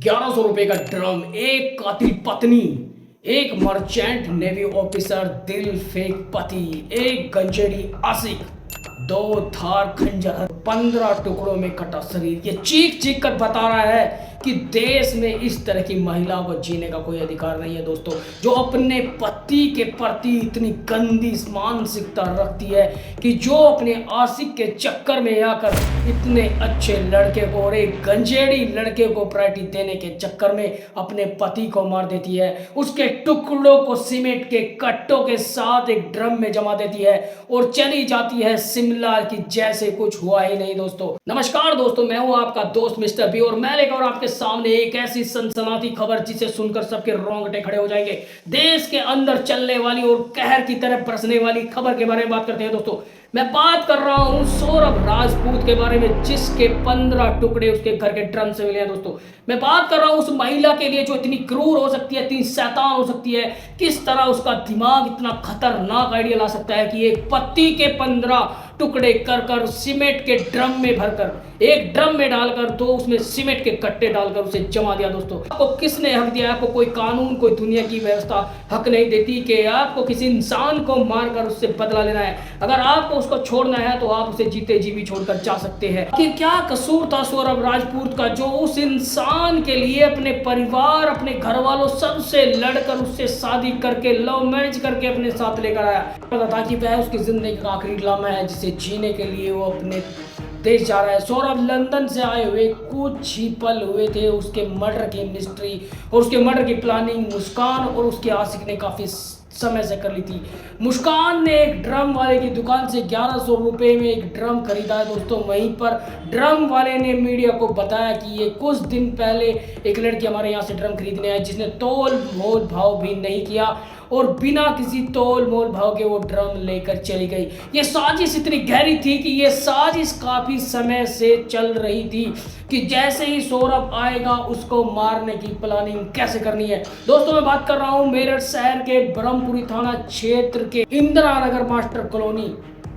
1100 रुपए का ड्रम, एक कातिल पत्नी, एक मर्चेंट नेवी ऑफिसर दिल फेंक पति, एक गंजेड़ी आशिक, दो धार खंजर, 15 टुकड़ों में कटा शरीर। ये चीख चीख कर बता रहा है कि देश में इस तरह की महिला को जीने का कोई अधिकार नहीं है दोस्तों, जो अपने पति के प्रति इतनी गंदी मानसिकता रखती है कि जो अपने आशिक के चक्कर में आकर इतने अच्छे लड़के को और एक गंजेड़ी लड़के को प्रायोरिटी देने के चक्कर में अपने पति को मार देती है, उसके टुकड़ों को सीमेंट के कट्टों के साथ एक ड्रम में जमा देती है और चली जाती है शिमला की जैसे कुछ हुआ ही नहीं। दोस्तों नमस्कार दोस्तों, मैं हूं आपका दोस्त मिस्टर बी और मैं लेकर आपके सामने एक ऐसी सनसनाती खबर जिसे सुनकर सबके रोंगटे खड़े हो जाएंगे। देश के अंदर चलने वाली और कहर की तरह बरसने वाली खबर के बारे में बात करते हैं दोस्तों। मैं बात कर रहा हूं सौरभ राजपूत के बारे में, जिसके 15 टुकड़े उसके घर के ड्रम से मिले हैं दोस्तों। मैं बात कर रहा हूं उस महिला के लिए जो इतनी क्रूर हो सकती है, इतनी शैतान हो सकती है, किस तरह उसका दिमाग इतना खतरनाक आइडिया ला सकता है कि एक पत्ती के 15 टुकड़े कर कर सीमेंट के ड्रम में भरकर, एक ड्रम में डालकर तो उसमें सीमेंट के कट्टे डालकर उसे जमा दिया। दोस्तों आपको किसने हक दिया? आपको कोई कानून, कोई दुनिया की व्यवस्था हक नहीं देती कि आपको किसी इंसान को मारकर उससे बदला लेना है। अगर आपको उसको छोड़ना है तो आप उसे जीते जी भी छोड़कर जा सकते हैं। आखिर क्या कसूर था सौरभ राजपूत का जो उस इंसान के लिए अपने परिवार, अपने घर वालों सबसे लड़कर उससे शादी करके, लव मैरिज करके अपने साथ लेकर आया? पता था कि वह उसकी जिंदगी का आखिरी लम्हा है जिसे जीने के लिए वो अपने देश जा रहा है। सौरभ लंदन से आए हुए कुछ ही पल हुए थे उसके मर्डर की मिस्ट्री और उसके मर्डर की प्लानिंग मुस्कान और उसके आशिक ने काफी समय से कर ली थी। मुस्कान ने एक ड्रम वाले की दुकान से 1100 रुपए में एक ड्रम खरीदा है दोस्तों। वहीं पर ड्रम वाले ने मीडिया को बताया कि ये कुछ दिन पहले एक लड़की हमारे यहाँ से ड्रम खरीदने आई, जिसने तोल मोल भाव भी नहीं किया और बिना किसी तोल मोल भाव के वो ड्रम लेकर चली गई। ये साजिश इतनी गहरी थी कि ये साजिश काफी समय से चल रही थी कि जैसे ही सौरभ आएगा उसको मारने की प्लानिंग कैसे करनी है। दोस्तों मैं बात कर रहा हूँ मेरठ शहर के ब्रह्मपुरी थाना क्षेत्र के इंदिरा नगर मास्टर कॉलोनी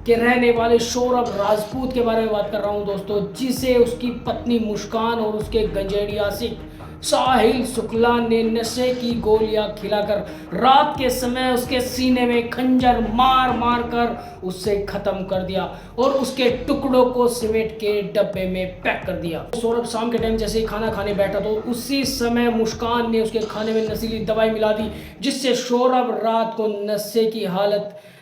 के रहने वाले सौरभ राजपूत के बारे में बात कर रहा हूँ दोस्तों, जिसे उसकी पत्नी मुस्कान और उसके गंजेड़ी आशिक साहिल शुक्ला ने नशे की गोलियां खिलाकर रात के समय उसके सीने में खंजर मार मार कर उसे खत्म कर दिया और उसके टुकड़ों को सीमेंट के डब्बे में पैक कर दिया। सौरभ शाम के टाइम जैसे ही खाना खाने बैठा तो उसी समय मुस्कान ने उसके खाने में नशीली दवाई मिला दी, जिससे सौरभ रात को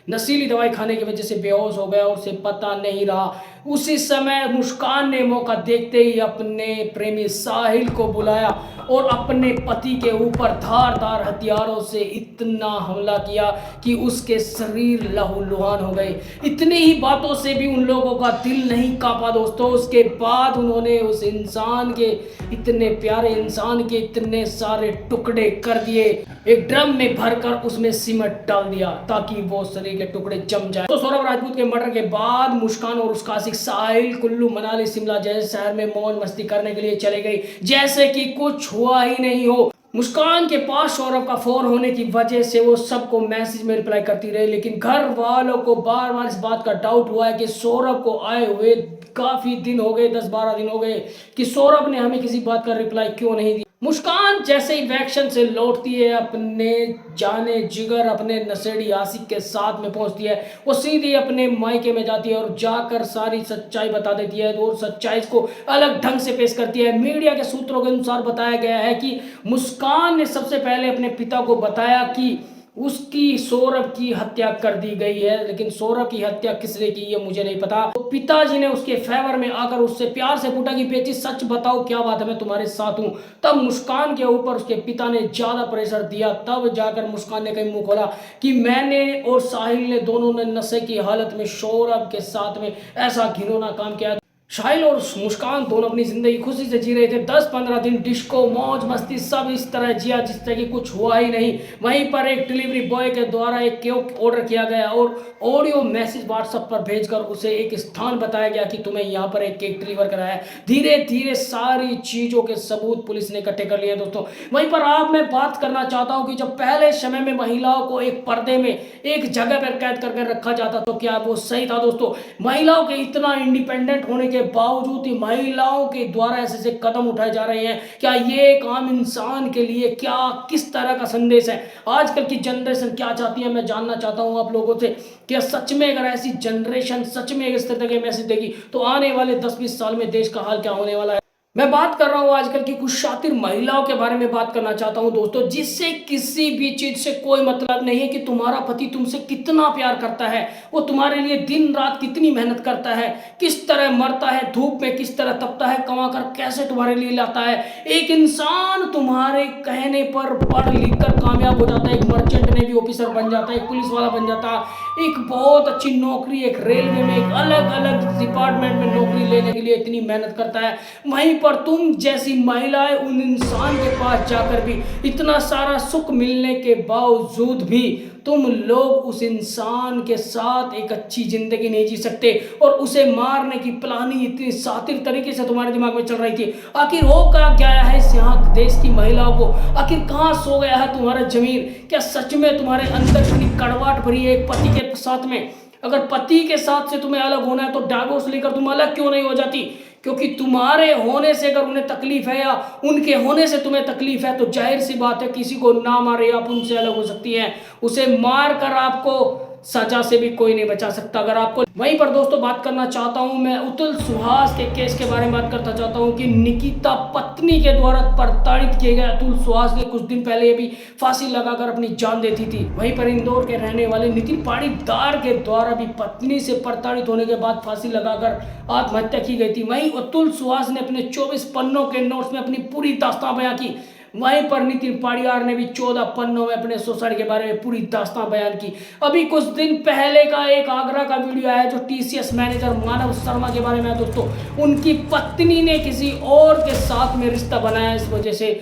नशीली दवाई खाने की वजह से बेहोश हो गया और उसे पता नहीं रहा। उसी समय मुस्कान ने मौका देखते ही अपने प्रेमी साहिल को बुलाया और अपने पति के ऊपर धारदार हथियारों से इतना हमला किया कि उसके शरीर लहूलुहान हो गए। इतनी ही बातों से भी उन लोगों का दिल नहीं कांपा दोस्तों। उसके बाद उन्होंने उस इंसान के, इतने प्यारे इंसान के इतने सारे टुकड़े कर दिए, एक ड्रम में भरकर उसमें सीमेंट डाल दिया ताकि वो शरीर के टुकड़े जम जाए। तो सौरभ राजपूत के मर्डर के बाद मुस्कान और उसका आशिक साहिल कुल्लू मनाली शिमला जैसे शहर में मौज मस्ती करने के लिए चले गई जैसे कि कुछ हुआ ही नहीं हो। मुस्कान के पास सौरभ का फोन होने की वजह से वो सबको मैसेज में रिप्लाई करती रही, लेकिन घर वालों को बार बार इस बात का डाउट हुआ है कि सौरभ को आए हुए काफी दिन हो गए, 10-12 दिन हो गए, कि सौरभ ने हमें किसी बात का रिप्लाई क्यों नहीं दिया। मुस्कान जैसे ही वैक्शन से लौटती है, अपने जाने जिगर अपने नशेड़ी आशिक के साथ में पहुंचती है, वो सीधी अपने मायके में जाती है और जाकर सारी सच्चाई बता देती है और सच्चाई को अलग ढंग से पेश करती है। मीडिया के सूत्रों के अनुसार बताया गया है कि मुस्कान ने सबसे पहले अपने पिता को बताया कि उसकी सौरभ की हत्या कर दी गई है, लेकिन सौरभ की हत्या किसने की ये मुझे नहीं पता। तो पिताजी ने उसके फेवर में आकर उससे प्यार से पूछा कि बेटी सच बताओ क्या बात है, मैं तुम्हारे साथ हूँ। तब मुस्कान के ऊपर उसके पिता ने ज्यादा प्रेशर दिया, तब जाकर मुस्कान ने कहीं मुंह खोला कि मैंने और साहिल ने दोनों ने नशे की हालत में सौरभ के साथ में ऐसा घिनौना काम किया। साहिल और मुस्कान दोनों अपनी जिंदगी खुशी से जी रहे थे। 10-15 दिन डिस्को मौज मस्ती सब इस तरह जिया जिस तरह की कुछ हुआ ही नहीं। वहीं पर एक डिलीवरी बॉय के द्वारा एक केक ऑर्डर किया गया और ऑडियो मैसेज व्हाट्सएप पर भेजकर उसे एक स्थान बताया गया कि तुम्हें यहाँ पर एक केक डिलीवर कराया है। धीरे धीरे सारी चीजों के सबूत पुलिस ने इकट्ठे कर लिए दोस्तों। वहीं पर आप मैं बात करना चाहता हूँ कि जब पहले समय में महिलाओं को एक पर्दे में एक जगह पर कैद करके रखा जाता तो क्या वो सही था दोस्तों? महिलाओं के इतना इंडिपेंडेंट होने के के बावजूद ही महिलाओं के द्वारा ऐसे ऐसे कदम उठाए जा रहे हैं। क्या ये एक आम इंसान के लिए क्या किस तरह का संदेश है? आजकल की जनरेशन क्या चाहती है, मैं जानना चाहता हूं आप लोगों से। क्या सच में अगर ऐसी जनरेशन सच में इस तरह के मैसेज देगी तो आने वाले 10-20 साल में देश का हाल क्या होने वाला है? मैं बात कर रहा हूं आजकल की कुछ शातिर महिलाओं के बारे में बात करना चाहता हूं दोस्तों, जिससे किसी भी चीज से कोई मतलब नहीं है कि तुम्हारा पति तुमसे कितना प्यार करता है, वो तुम्हारे लिए दिन रात कितनी मेहनत करता है, किस तरह मरता है धूप में, किस तरह तपता है, कमा कर कैसे तुम्हारे लिए लाता है। एक इंसान तुम्हारे कहने पर पढ़ लिख कर कामयाब हो जाता है, एक मर्चेंट नेवी ऑफिसर बन जाता है, एक पुलिस वाला बन जाता है, एक बहुत अच्छी नौकरी, एक रेलवे में, एक अलग अलग डिपार्टमेंट में नौकरी लेने के लिए इतनी मेहनत करता है। वहीं पर तुम जैसी महिलाएं उन इंसान के पास जाकर भी इतना सारा सुख मिलने के बावजूद भी तुम लोग उस इंसान के साथ एक अच्छी जिंदगी नहीं जी सकते और उसे मारने की प्लानिंग इतनी शातिर तरीके से तुम्हारे दिमाग में चल रही थी। आखिर हो क्या गया है इस यहाँ देश की महिलाओं को? आखिर कहाँ सो गया है तुम्हारा जमीर? क्या सच में तुम्हारे अंदर इतनी कड़वाहट भरी है एक पति के साथ में? अगर पति के साथ से तुम्हें अलग होना है तो डाइवोर्स लेकर तुम अलग क्यों नहीं हो जाती? क्योंकि तुम्हारे होने से अगर उन्हें तकलीफ है या उनके होने से तुम्हें तकलीफ है तो जाहिर सी बात है किसी को ना मारे आप उनसे अलग हो सकती है। उसे मार कर आपको सजा से भी कोई नहीं बचा सकता अगर आपको। वहीं पर दोस्तों बात करना चाहता हूं मैं अतुल सुहास के केस के बारे में बात करना चाहता हूं कि निकिता पत्नी के द्वारा प्रताड़ित किए गए अतुल सुहास ने कुछ दिन पहले भी फांसी लगाकर अपनी जान देती थी। वहीं पर इंदौर के रहने वाले नितिन पाटीदार के द्वारा भी पत्नी से प्रताड़ित होने के बाद फांसी लगाकर आत्महत्या की गई थी। वहीं अतुल सुहास ने अपने 24 पन्नों के नोट्स में अपनी पूरी दास्तां बयां की। वहीं पर नितिन पाटीदार ने भी 14 पन्नों में अपने सुसाइड के बारे में पूरी दास्तां बयान की। अभी कुछ दिन पहले का एक आगरा का वीडियो आया जो टीसीएस मैनेजर मानव शर्मा के बारे में है दोस्तों। उनकी पत्नी ने किसी और के साथ में रिश्ता बनाया, इस वजह से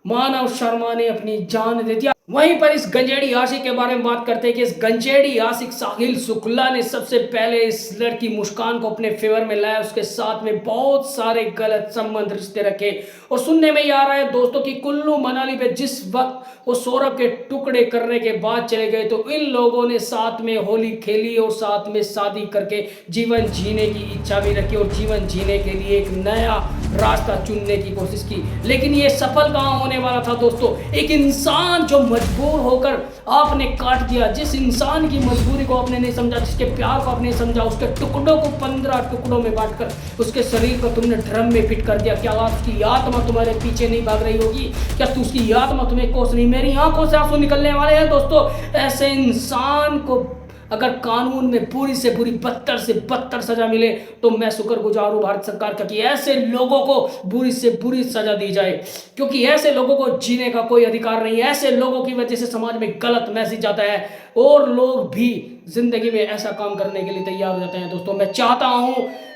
मानव शर्मा ने अपनी जान दे दिया। वहीं पर इस गंजेड़ी आशिक के बारे में बात करते हैं कि इस गंजेड़ी आशिक साहिल शुक्ला ने सबसे पहले इस लड़की मुस्कान को अपने फेवर में लाया, उसके साथ में बहुत सारे गलत संबंध रिश्ते रखे। और सुनने में ये आ रहा है दोस्तों कि कुल्लू मनाली पे जिस वक्त वो सौरभ के टुकड़े करने के बाद चले गए तो इन लोगों ने साथ में होली खेली और साथ में शादी करके जीवन जीने की इच्छा भी रखी और जीवन जीने के लिए एक नया रास्ता चुनने की कोशिश की। लेकिन ये सफल कहाँ होने वाला था दोस्तों? एक इंसान जो मजबूर होकर आपने काट दिया, जिस इंसान की मजबूरी को आपने नहीं समझा, जिसके प्यार को आपने समझा, उसके टुकड़ों को 15 टुकड़ों में बांटकर उसके शरीर को तुमने ड्रम में फिट कर दिया। क्या उसकी आत्मा तुम्हारे पीछे नहीं भाग रही होगी? क्या उसकी आत्मा तुम्हें कोस नहीं? मेरी आंखों से आंसू निकलने वाले हैं दोस्तों। ऐसे इंसान को अगर कानून में बुरी से बुरी बदतर से बदतर सजा मिले तो मैं शुक्रगुजार हूं भारत सरकार का कि ऐसे लोगों को बुरी से बुरी सजा दी जाए, क्योंकि ऐसे लोगों को जीने का कोई अधिकार नहीं है। ऐसे लोगों की वजह से समाज में गलत मैसेज जाता है और लोग भी जिंदगी में ऐसा काम करने के लिए तैयार हो जाते हैं। दोस्तों मैं चाहता हूं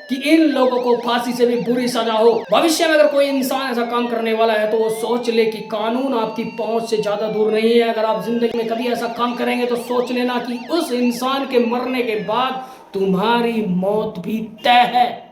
कि इन लोगों को फांसी से भी बुरी सजा हो। भविष्य में अगर कोई इंसान ऐसा काम करने वाला है तो वो सोच ले कि कानून आपकी पहुंच से ज्यादा दूर नहीं है। अगर आप जिंदगी में कभी ऐसा काम करेंगे तो सोच लेना कि उस इंसान के मरने के बाद तुम्हारी मौत भी तय है।